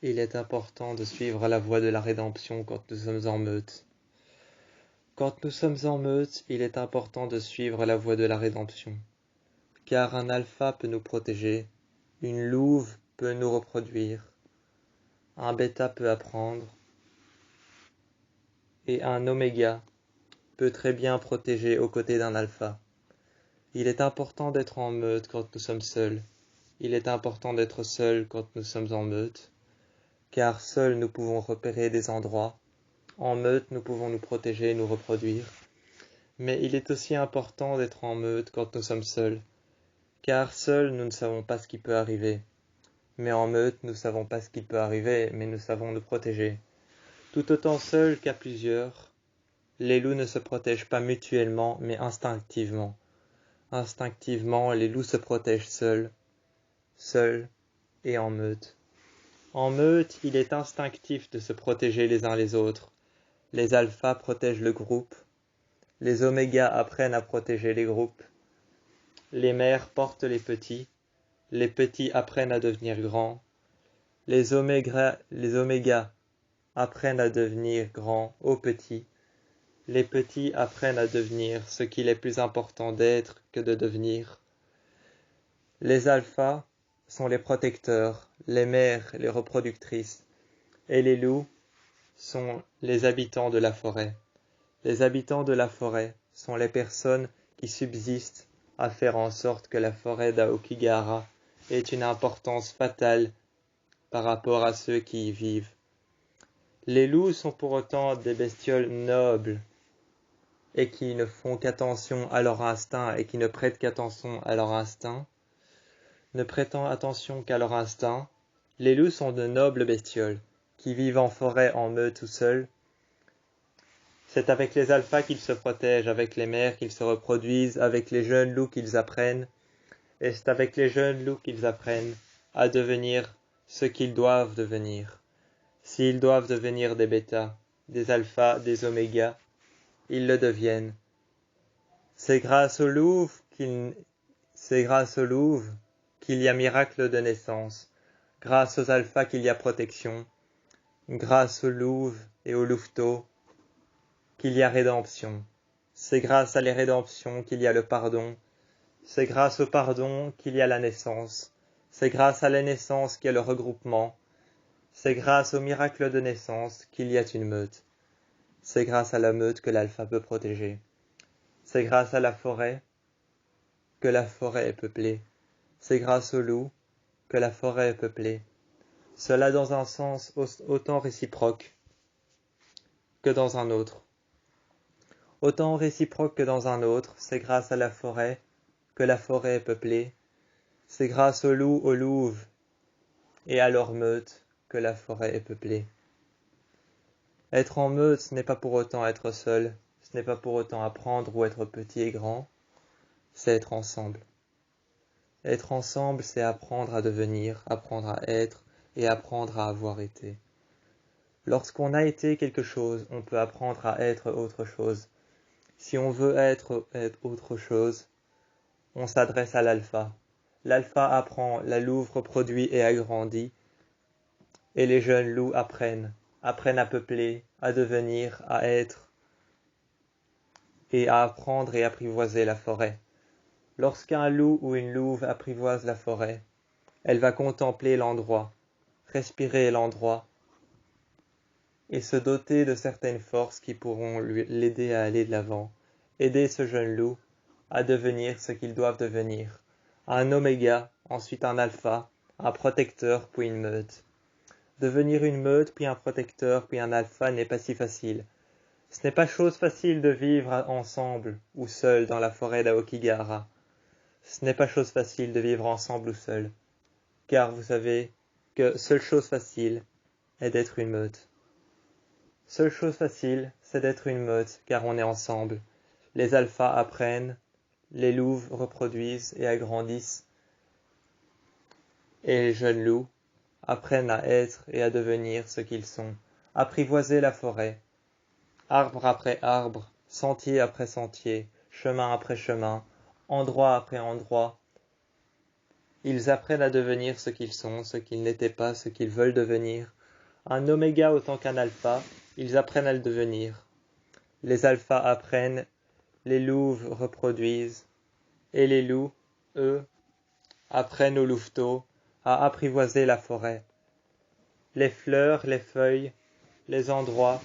Il est important de suivre la voie de la rédemption quand nous sommes en meute. Quand nous sommes en meute, il est important de suivre la voie de la rédemption. Car un alpha peut nous protéger, une louve peut nous reproduire, un bêta peut apprendre, et un oméga peut très bien protéger aux côtés d'un alpha. Il est important d'être en meute quand nous sommes seuls. Il est important d'être seul quand nous sommes en meute, car seuls nous pouvons repérer des endroits. En meute, nous pouvons nous protéger et nous reproduire. Mais il est aussi important d'être en meute quand nous sommes seuls, car seuls nous ne savons pas ce qui peut arriver. Mais en meute, nous ne savons pas ce qui peut arriver, mais nous savons nous protéger. Tout autant seuls qu'à plusieurs, les loups ne se protègent pas mutuellement, mais instinctivement. Instinctivement, les loups se protègent seuls et en meute. En meute, il est instinctif de se protéger les uns les autres. Les alphas protègent le groupe. Les omégas apprennent à protéger les groupes. Les mères portent les petits apprennent à devenir grands. Les omégas apprennent à devenir grands aux petits. Les petits apprennent à devenir ce qu'il est plus important d'être que de devenir. Les alphas sont les protecteurs, les mères les reproductrices, et les loups sont les habitants de la forêt. Les habitants de la forêt sont les personnes qui subsistent à faire en sorte que la forêt d'Aokigahara ait une importance fatale par rapport à ceux qui y vivent. Les loups sont pour autant des bestioles nobles et qui ne font qu'attention à leur instinct et qui ne prêtent qu'attention à leur instinct. Ne prêtant attention qu'à leur instinct, les loups sont de nobles bestioles qui vivent en forêt en meute tout seuls. C'est avec les alphas qu'ils se protègent, avec les mères qu'ils se reproduisent, avec les jeunes loups qu'ils apprennent. Et c'est avec les jeunes loups qu'ils apprennent à devenir ce qu'ils doivent devenir. S'ils doivent devenir des bêtas, des alphas, des omégas, ils le deviennent. C'est grâce aux louves qu'il y a miracle de naissance, grâce aux alphas qu'il y a protection, grâce aux louves et aux louveteaux qu'il y a rédemption. C'est grâce à les rédemptions qu'il y a le pardon. C'est grâce au pardon qu'il y a la naissance. C'est grâce à la naissance qu'il y a le regroupement. C'est grâce au miracle de naissance qu'il y a une meute. C'est grâce à la meute que l'alpha peut protéger. C'est grâce à la forêt que la forêt est peuplée. C'est grâce au loup que la forêt est peuplée. Cela dans un sens autant réciproque que dans un autre. Autant réciproque que dans un autre, c'est grâce à la forêt que la forêt est peuplée. C'est grâce aux loups, aux louves et à leur meute que la forêt est peuplée. Être en meute, ce n'est pas pour autant être seul, ce n'est pas pour autant apprendre ou être petit et grand, c'est être ensemble. Être ensemble, c'est apprendre à devenir, apprendre à être et apprendre à avoir été. Lorsqu'on a été quelque chose, on peut apprendre à être autre chose. Si on veut être autre chose, on s'adresse à l'alpha. L'alpha apprend, la louve reproduit et agrandit, et les jeunes loups apprennent à peupler, à devenir, à être, et à apprendre et apprivoiser la forêt. Lorsqu'un loup ou une louve apprivoise la forêt, elle va contempler l'endroit, respirer l'endroit, et se doter de certaines forces qui pourront l'aider à aller de l'avant, aider ce jeune loup à devenir ce qu'ils doivent devenir, un oméga, ensuite un alpha, un protecteur puis une meute. Devenir une meute, puis un protecteur, puis un alpha n'est pas si facile. Ce n'est pas chose facile de vivre ensemble ou seul dans la forêt d'Aokigahara. Ce n'est pas chose facile de vivre ensemble ou seul, car vous savez que seule chose facile est d'être une meute. Seule chose facile, c'est d'être une meute, car on est ensemble. Les alphas apprennent, les louves reproduisent et agrandissent, et les jeunes loups apprennent à être et à devenir ce qu'ils sont. Apprivoiser la forêt, arbre après arbre, sentier après sentier, chemin après chemin, endroit après endroit. Ils apprennent à devenir ce qu'ils sont, ce qu'ils n'étaient pas, ce qu'ils veulent devenir. Un oméga autant qu'un alpha, ils apprennent à le devenir. Les alphas apprennent, les louves reproduisent, et les loups, eux, apprennent aux louveteaux à apprivoiser la forêt. Les fleurs, les feuilles, les endroits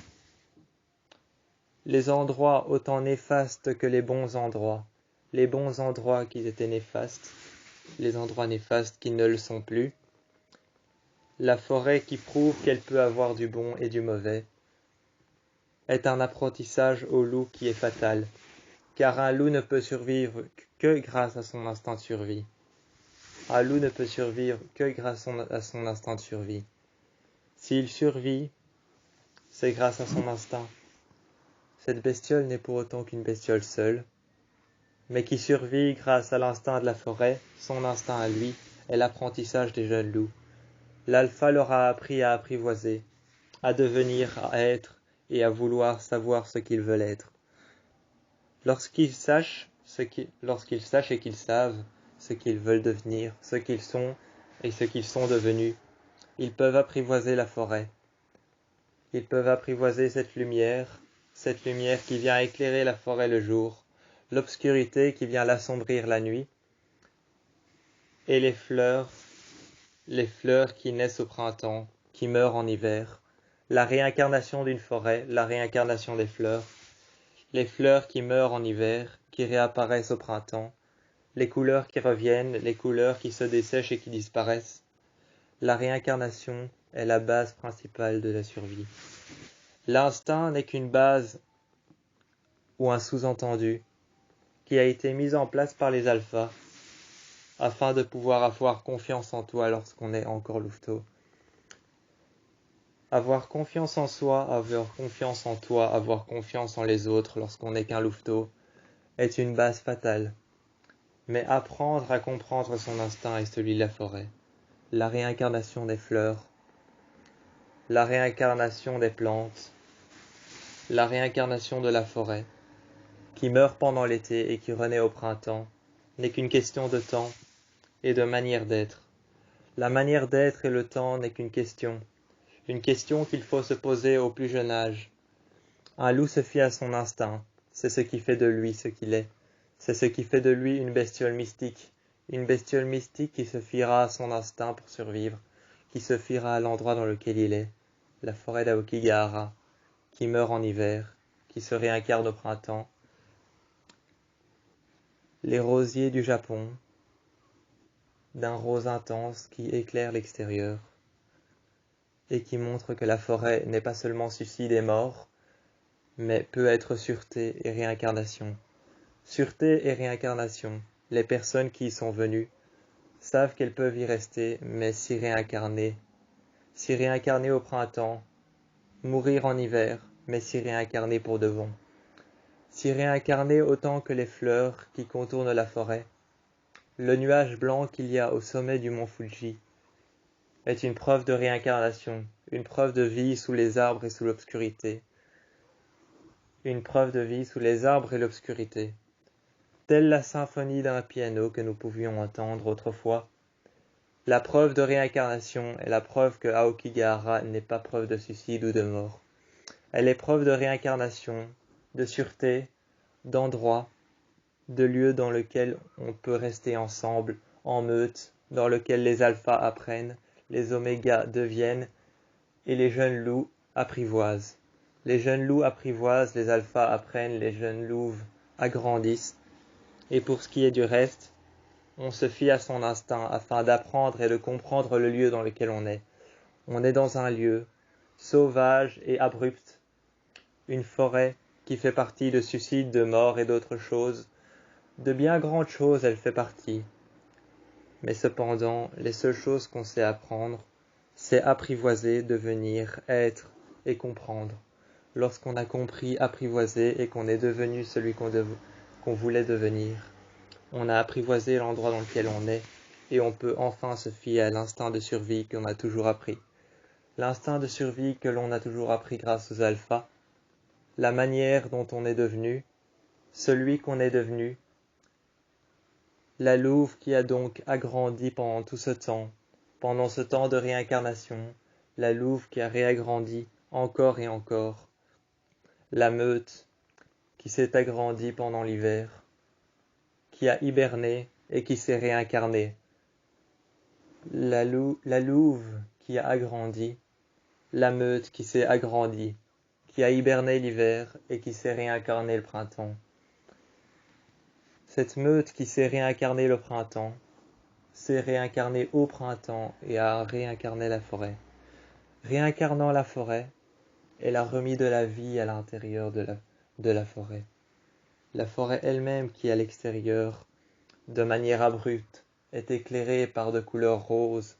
autant néfastes que les bons endroits qui étaient néfastes, les endroits néfastes qui ne le sont plus, la forêt qui prouve qu'elle peut avoir du bon et du mauvais, est un apprentissage au loup qui est fatal, car un loup ne peut survivre que grâce à son instinct de survie. Un loup ne peut survivre que grâce à son instinct de survie. S'il survit, c'est grâce à son instinct. Cette bestiole n'est pour autant qu'une bestiole seule, mais qui survit grâce à l'instinct de la forêt, son instinct à lui, est l'apprentissage des jeunes loups. L'alpha leur a appris à apprivoiser, à devenir, à être et à vouloir savoir ce qu'ils veulent être. Lorsqu'ils sachent et qu'ils savent ce qu'ils veulent devenir, ce qu'ils sont et ce qu'ils sont devenus, ils peuvent apprivoiser la forêt. Ils peuvent apprivoiser cette lumière qui vient éclairer la forêt le jour, l'obscurité qui vient l'assombrir la nuit, et les fleurs qui naissent au printemps, qui meurent en hiver, la réincarnation d'une forêt, la réincarnation des fleurs, les fleurs qui meurent en hiver, qui réapparaissent au printemps, les couleurs qui reviennent, les couleurs qui se dessèchent et qui disparaissent. La réincarnation est la base principale de la survie. L'instinct n'est qu'une base ou un sous-entendu qui a été mis en place par les alphas afin de pouvoir avoir confiance en toi lorsqu'on est encore louveteau. Avoir confiance en soi, avoir confiance en toi, avoir confiance en les autres lorsqu'on n'est qu'un louveteau est une base fatale. Mais apprendre à comprendre son instinct est celui de la forêt, la réincarnation des fleurs, la réincarnation des plantes, la réincarnation de la forêt, qui meurt pendant l'été et qui renaît au printemps, n'est qu'une question de temps et de manière d'être. La manière d'être et le temps n'est qu'une question qu'il faut se poser au plus jeune âge. Un loup se fie à son instinct, c'est ce qui fait de lui ce qu'il est, c'est ce qui fait de lui une bestiole mystique qui se fiera à son instinct pour survivre, qui se fiera à l'endroit dans lequel il est, la forêt d'Aokigahara, qui meurt en hiver, qui se réincarne au printemps, les rosiers du Japon, d'un rose intense qui éclaire l'extérieur et qui montre que la forêt n'est pas seulement suicide et mort, mais peut être sûreté et réincarnation. Sûreté et réincarnation, les personnes qui y sont venues savent qu'elles peuvent y rester, mais s'y réincarner au printemps, mourir en hiver, mais s'y réincarner pour de bon. S'y réincarner autant que les fleurs qui contournent la forêt. Le nuage blanc qu'il y a au sommet du mont Fuji est une preuve de réincarnation, une preuve de vie sous les arbres et sous l'obscurité. Une preuve de vie sous les arbres et l'obscurité. Telle la symphonie d'un piano que nous pouvions entendre autrefois, la preuve de réincarnation est la preuve que Aokigahara n'est pas preuve de suicide ou de mort. Elle est preuve de réincarnation, de sûreté, d'endroit, de lieu dans lequel on peut rester ensemble, en meute, dans lequel les alphas apprennent, les omégas deviennent, et les jeunes loups apprivoisent. Les jeunes loups apprivoisent, les alphas apprennent, les jeunes louves agrandissent. Et pour ce qui est du reste, on se fie à son instinct afin d'apprendre et de comprendre le lieu dans lequel on est. On est dans un lieu sauvage et abrupt, une forêt qui fait partie de suicides, de morts et d'autres choses. De bien grandes choses elle fait partie. Mais cependant, les seules choses qu'on sait apprendre, c'est apprivoiser, devenir, être et comprendre. Lorsqu'on a compris apprivoiser et qu'on est devenu celui qu'on voulait devenir, on a apprivoisé l'endroit dans lequel on est et on peut enfin se fier à l'instinct de survie qu'on a toujours appris. L'instinct de survie que l'on a toujours appris grâce aux alphas, la manière dont on est devenu, celui qu'on est devenu, La louve qui a donc agrandi pendant ce temps de réincarnation, la louve qui a réagrandi encore et encore. La meute qui s'est agrandie pendant l'hiver, qui a hiberné et qui s'est réincarnée. La louve qui a agrandi, la meute qui s'est agrandie, qui a hiberné l'hiver et qui s'est réincarnée le printemps. Cette meute qui s'est réincarnée le printemps, s'est réincarnée au printemps et a réincarné la forêt. Réincarnant la forêt, elle a remis de la vie à l'intérieur de la forêt. La forêt elle-même qui, à l'extérieur, de manière abrupte, est éclairée par de couleurs roses,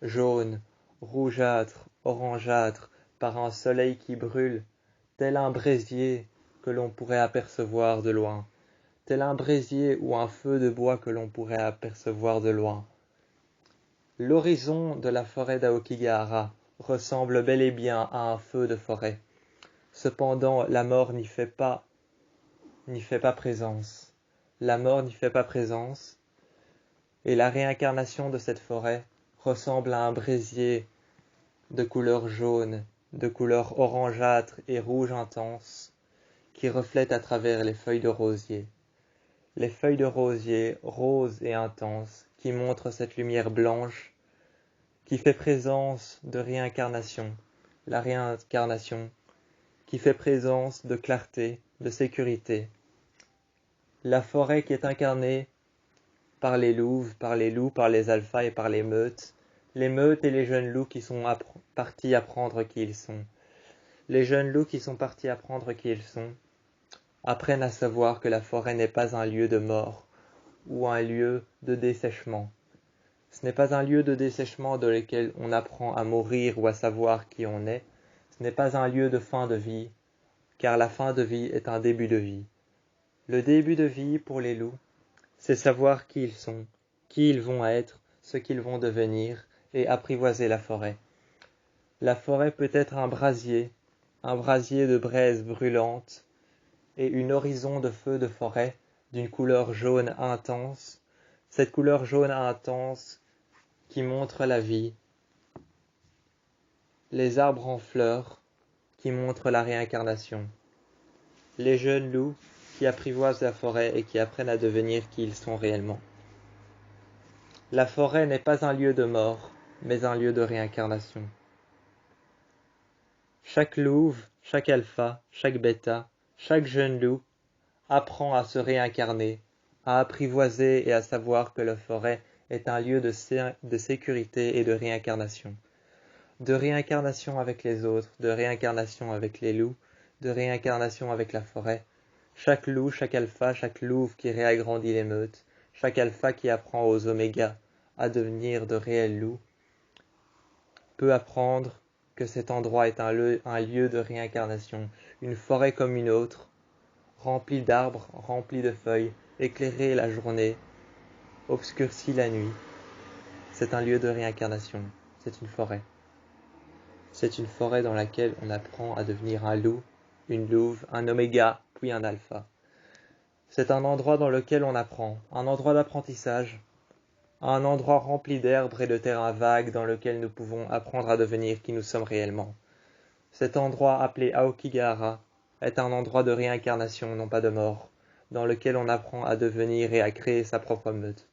jaunes, rougeâtres, orangeâtres, par un soleil qui brûle, tel un brésier que l'on pourrait apercevoir de loin, tel un brésier ou un feu de bois que l'on pourrait apercevoir de loin. L'horizon de la forêt d'Aokigahara ressemble bel et bien à un feu de forêt. Cependant, la mort n'y fait pas présence. La mort n'y fait pas présence, et la réincarnation de cette forêt ressemble à un brésier de couleur jaune, de couleur orangeâtre et rouge intense, qui reflète à travers les feuilles de rosier. Les feuilles de rosier roses et intenses, qui montrent cette lumière blanche, qui fait présence de réincarnation, la réincarnation, qui fait présence de clarté, de sécurité. La forêt qui est incarnée par les louves, par les loups, par les alphas et par les meutes et les jeunes loups qui sont partis apprendre qui ils sont. Les jeunes loups qui sont partis apprendre qui ils sont apprennent à savoir que la forêt n'est pas un lieu de mort ou un lieu de dessèchement. Ce n'est pas un lieu de dessèchement dans lequel on apprend à mourir ou à savoir qui on est. Ce n'est pas un lieu de fin de vie, car la fin de vie est un début de vie. Le début de vie pour les loups, c'est savoir qui ils sont, qui ils vont être, ce qu'ils vont devenir, et apprivoiser la forêt. La forêt peut être un brasier de braise brûlante, et une horizon de feu de forêt d'une couleur jaune intense, cette couleur jaune intense qui montre la vie, les arbres en fleurs qui montrent la réincarnation, les jeunes loups qui apprivoisent la forêt et qui apprennent à devenir qui ils sont réellement. La forêt n'est pas un lieu de mort, mais un lieu de réincarnation. Chaque louve, chaque alpha, chaque bêta, chaque jeune loup apprend à se réincarner, à apprivoiser et à savoir que la forêt est un lieu de sécurité et de réincarnation. De réincarnation avec les autres, de réincarnation avec les loups, de réincarnation avec la forêt. Chaque loup, chaque alpha, chaque louve qui réagrandit les meutes, chaque alpha qui apprend aux omégas à devenir de réels loups, peut apprendre que cet endroit est un lieu de réincarnation, une forêt comme une autre, remplie d'arbres, remplie de feuilles, éclairée la journée, obscurcie la nuit. C'est un lieu de réincarnation, c'est une forêt. C'est une forêt dans laquelle on apprend à devenir un loup, une louve, un oméga, puis un alpha. C'est un endroit dans lequel on apprend, un endroit d'apprentissage, un endroit rempli d'herbes et de terrains vagues dans lequel nous pouvons apprendre à devenir qui nous sommes réellement. Cet endroit appelé Aokigahara est un endroit de réincarnation, non pas de mort, dans lequel on apprend à devenir et à créer sa propre meute.